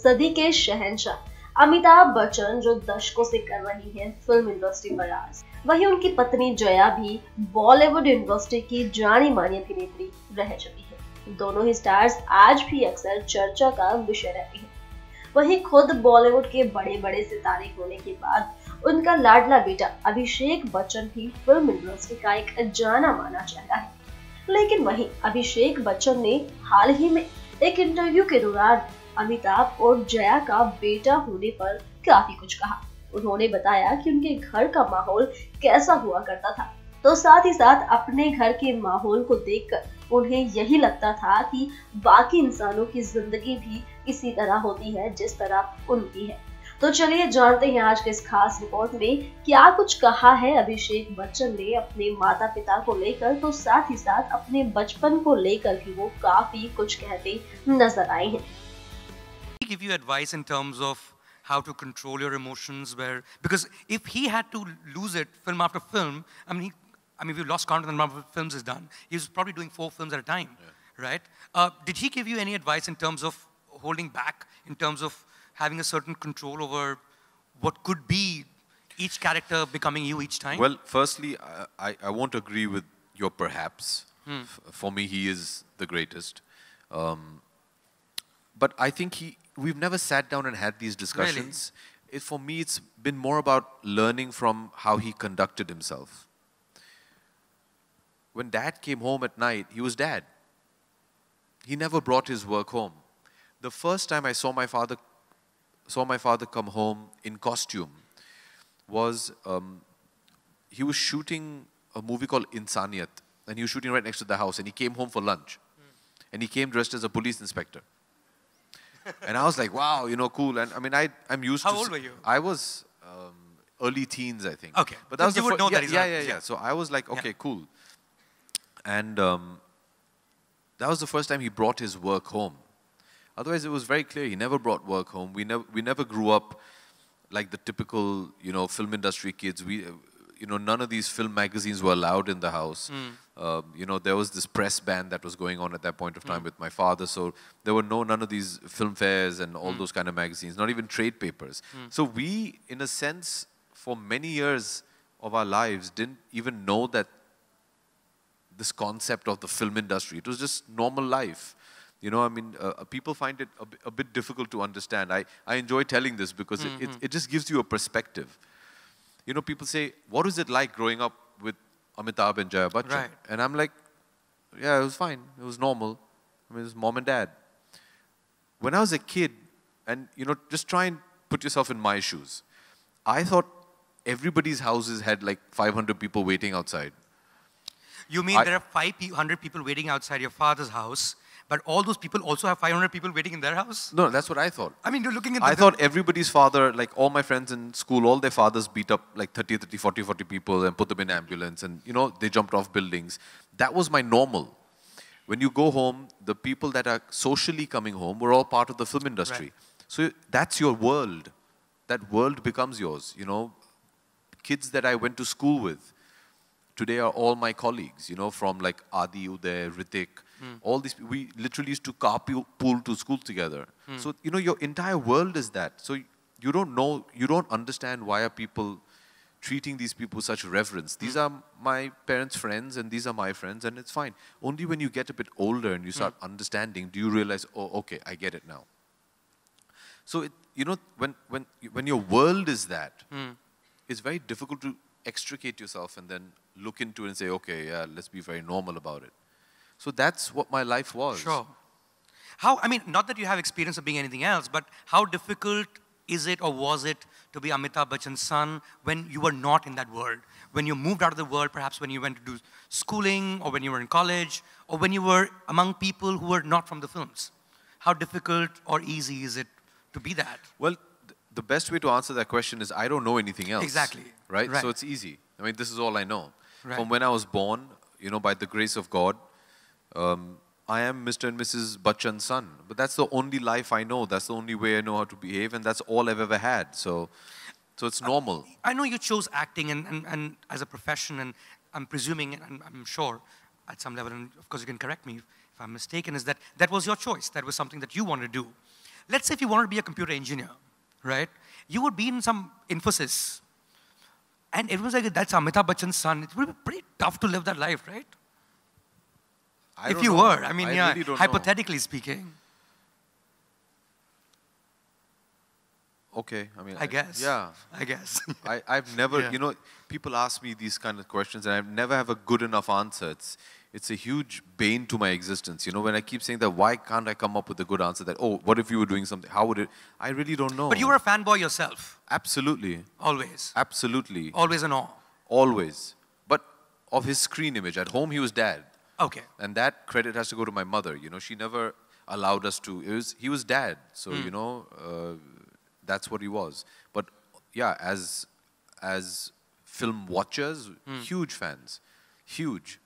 सदी के शहंशाह अमिताभ बच्चन जो दशकों से कर रही हैं फिल्म इंडस्ट्री पर राज, वहीं उनकी पत्नी जया भी बॉलीवुड इंडस्ट्री की जानी मानी अभिनेत्री रह चुकी है। दोनों ही स्टार्स आज भी अक्सर चर्चा का विषय रहती हैं। वहीं खुद बॉलीवुड के बड़े बड़े सितारे होने के बाद उनका लाडला बेटा अभिषेक बच्चन भी फिल्म इंडस्ट्री का एक जाना माना चेहरा है। लेकिन वहीं अभिषेक बच्चन ने हाल ही में एक इंटरव्यू के दौरान अमिताभ और जया का बेटा होने पर काफी कुछ कहा। उन्होंने बताया कि उनके घर का माहौल कैसा हुआ करता था, तो साथ ही साथ अपने घर के माहौल को देखकर उन्हें यही लगता था कि बाकी इंसानों की जिंदगी भी इसी तरह होती है जिस तरह उनकी है। तो चलिए जानते हैं आज के इस खास रिपोर्ट में क्या कुछ कहा है अभिषेक बच्चन ने अपने माता पिता को लेकर, तो साथ ही साथ अपने बचपन को लेकर भी वो काफी कुछ कहते नजर आए हैं। Give you advice in terms of how to control your emotions, because if he had to lose it film after film, I mean we've lost count of the number of films he's done. He's probably doing 4 films at a time, right? Did he give you any advice in terms of holding back, in terms of having a certain control over what could be each character becoming you each time? Well, firstly, I won't agree with your perhaps. For me, he is the greatest. But I think we've never sat down and had these discussions. Really? For me, it's been more about learning from how he conducted himself. When Dad came home at night, he was Dad. He never brought his work home. The first time I saw my father come home in costume was he was shooting a movie called Insaniyat, and he was shooting right next to the house, and he came home for lunch. And he came dressed as a police inspector. And I was like, wow, you know, cool. And I mean, I'm used to... How old were you? I was early teens, I think. Okay. But that was you would know that he's yeah. So I was like, okay, cool. And that was the first time he brought his work home. Otherwise, it was very clear he never brought work home. We never grew up like the typical, you know, film industry kids. None of these film magazines were allowed in the house. You know, there was this press ban that was going on at that point of time with my father. So there were none of these film fairs and all those kind of magazines, not even trade papers. So we, in a sense, for many years of our lives, didn't even know that this concept of the film industry. It was just normal life. You know, I mean, people find it a bit difficult to understand. I enjoy telling this because it just gives you a perspective. You know, people say, what was it like growing up with Amitabh and Jaya Bachchan? Right. And I'm like, yeah, it was fine. It was normal. I mean, it was mom and dad. When I was a kid, and, you know, just try and put yourself in my shoes. I thought everybody's houses had like 500 people waiting outside. You mean there are 500 people waiting outside your father's house, but all those people also have 500 people waiting in their house? No, that's what I thought. I mean, you're looking at I thought everybody's father, like all my friends in school, all their fathers beat up like 30, 40 people and put them in ambulance and, you know, they jumped off buildings. That was my normal. When you go home, the people that are socially coming home were all part of the film industry. Right. So that's your world. That world becomes yours, you know. Kids that I went to school with today are all my colleagues, you know, from like Adi, Uday, Ritik, all these, we literally used to carpool to school together. So, you know, your entire world is that. So you don't know, you don't understand why are people treating these people with such reverence. These are my parents' friends and these are my friends and it's fine. Only when you get a bit older and you start understanding, do you realize, oh, okay, I get it now. So, you know, when your world is that, it's very difficult to extricate yourself and then look into it and say, okay, yeah, let's be very normal about it. So that's what my life was. Sure. How, I mean, not that you have experience of being anything else, but how difficult is it or was it to be Amitabh Bachchan's son when you were not in that world? When you moved out of the world, perhaps when you went to do schooling or when you were in college or when you were among people who were not from the films? How difficult or easy is it to be that? Well, the best way to answer that question is I don't know anything else. Exactly. Right? So it's easy. I mean, this is all I know. Right. From when I was born, you know, by the grace of God, I am Mr. and Mrs. Bachchan's son. But that's the only life I know. That's the only way I know how to behave, and that's all I've ever had. So it's normal. I know you chose acting and as a profession, and I'm presuming, and I'm sure at some level, and of course you can correct me if I'm mistaken, is that was your choice. That was something that you wanted to do. let's say if you wanted to be a computer engineer, right? You would be in some Infosys, and everyone's like, that's Amitabh Bachchan's son. It would be pretty tough to live that life, right? If you were, I mean, yeah, really hypothetically speaking. Okay, I mean, I guess. Yeah. I guess. I've never, Yeah. you know, people ask me these kind of questions and I never have a good enough answer. It's a huge bane to my existence. You know, when I keep saying that, why can't I come up with a good answer that, oh, what if you were doing something? How would it? I really don't know. But you were a fanboy yourself. Absolutely. Always. Absolutely. Always in awe. Always. But of his screen image. At home, he was dad. Okay. And that credit has to go to my mother. You know, she never allowed us to. He was dad. So, you know, that's what he was. But yeah, as film watchers, huge fans. Huge.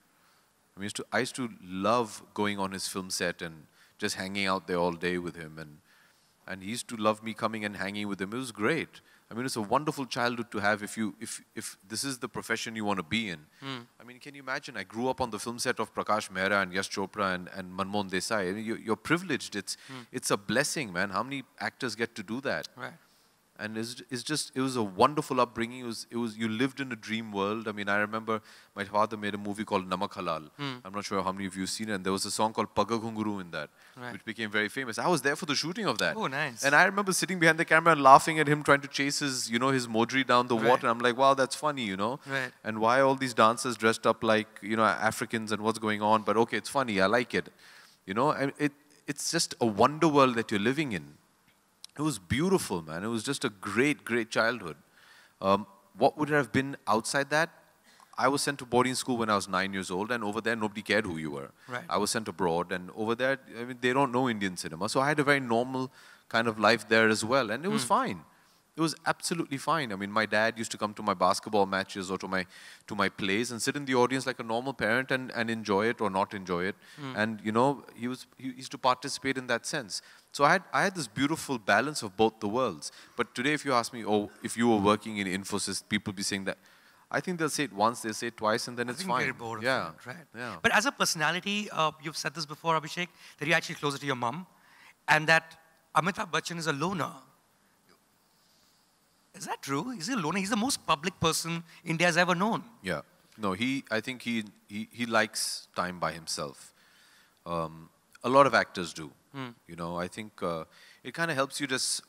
I used to love going on his film set and just hanging out there all day with him. And he used to love me coming and hanging with him. It was great. I mean, it's a wonderful childhood to have if this is the profession you want to be in. I mean, can you imagine? I grew up on the film set of Prakash Mehra and Yash Chopra and Manmohan Desai. I mean, you're privileged. It's a blessing, man. How many actors get to do that? Right. And it was a wonderful upbringing. You lived in a dream world. I mean, I remember my father made a movie called Namak Halal. I'm not sure how many of you have seen it. And there was a song called Pagga Ghunguru in that, which became very famous. I was there for the shooting of that. Oh, nice. And I remember sitting behind the camera and laughing at him trying to chase his Modri down the water. And I'm like, wow, that's funny, you know. Right. And why all these dancers dressed up like, you know, Africans and what's going on? But okay, it's funny. I like it. You know, and it's just a wonder world that you're living in. It was beautiful, man. It was just a great, great childhood. What would it have been outside that? I was sent to boarding school when I was 9 years old, and over there, nobody cared who you were. Right. I was sent abroad, and over there, I mean, they don't know Indian cinema. So I had a very normal kind of life there as well, and it was fine. It was absolutely fine. I mean, my dad used to come to my basketball matches or to my plays and sit in the audience like a normal parent and enjoy it or not enjoy it. And, you know, he used to participate in that sense. So I had this beautiful balance of both the worlds. But today, if you ask me, oh, if you were working in Infosys, people be saying that. I think they'll say it once, they'll say it twice, and then it's fine. Very bored of yeah. it, right? Yeah. But as a personality, you've said this before, Abhishek, that you're actually closer to your mum, and that Amitabh Bachchan is a loner. Is that true? Is he a loner? He's the most public person India has ever known. Yeah. No, I think he likes time by himself. A lot of actors do. You know, I think it kind of helps you just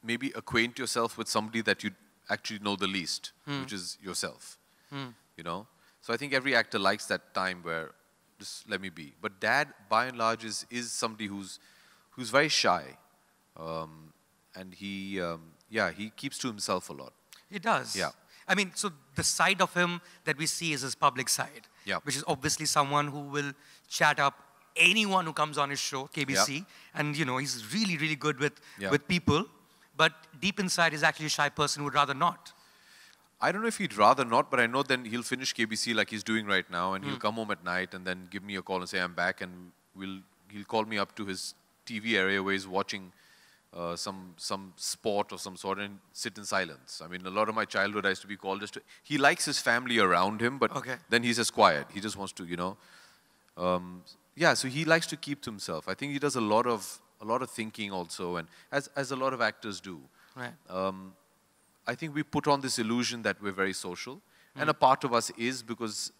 maybe acquaint yourself with somebody that you actually know the least, which is yourself. You know? So I think every actor likes that time where just let me be. But Dad, by and large, is somebody who's very shy. And he keeps to himself a lot. He does. Yeah. I mean, so the side of him that we see is his public side. Yeah. Which is obviously someone who will chat up anyone who comes on his show, KBC. Yeah. And, you know, he's really, really good with people. But deep inside, he's actually a shy person who would rather not. I don't know if he'd rather not, but I know then he'll finish KBC like he's doing right now, and he'll come home at night and then give me a call and say, I'm back, and he'll call me up to his TV area where he's watching some sport of some sort and sit in silence. I mean, a lot of my childhood I used to be called just to, he likes his family around him, but then he's just quiet. He just wants to, you know. Yeah, so he likes to keep to himself. I think he does a lot of thinking also, and as a lot of actors do. Right. I think we put on this illusion that we're very social, and a part of us is, because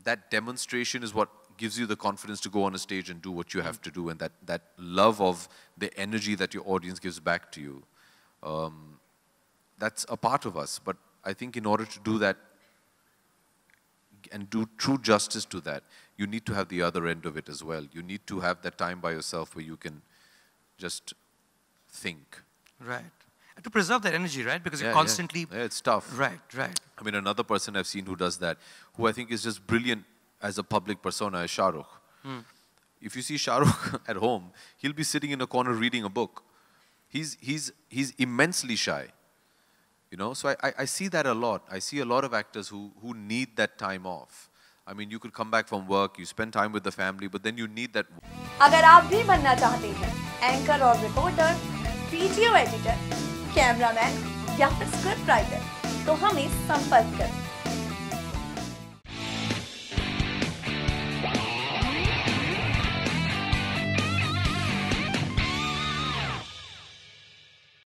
that demonstration is what gives you the confidence to go on a stage and do what you have to do, and that love of the energy that your audience gives back to you. That's a part of us, but I think in order to do that and do true justice to that, you need to have the other end of it as well. You need to have that time by yourself where you can just think. Right. And to preserve that energy, right? Because you're constantly... Yeah, it's tough. Right, right. I mean, another person I've seen who does that, who I think is just brilliant as a public persona, is Shah Rukh. If you see Shah Rukh at home, he'll be sitting in a corner reading a book. He's immensely shy. You know, so I see that a lot. I see a lot of actors who need that time off. I mean, you could come back from work, you spend time with the family, but then you need that. अगर आप भी बनना चाहते हैं anchor और reporter, video editor, cameraman या फिर script writer, तो हमें संपर्क करें।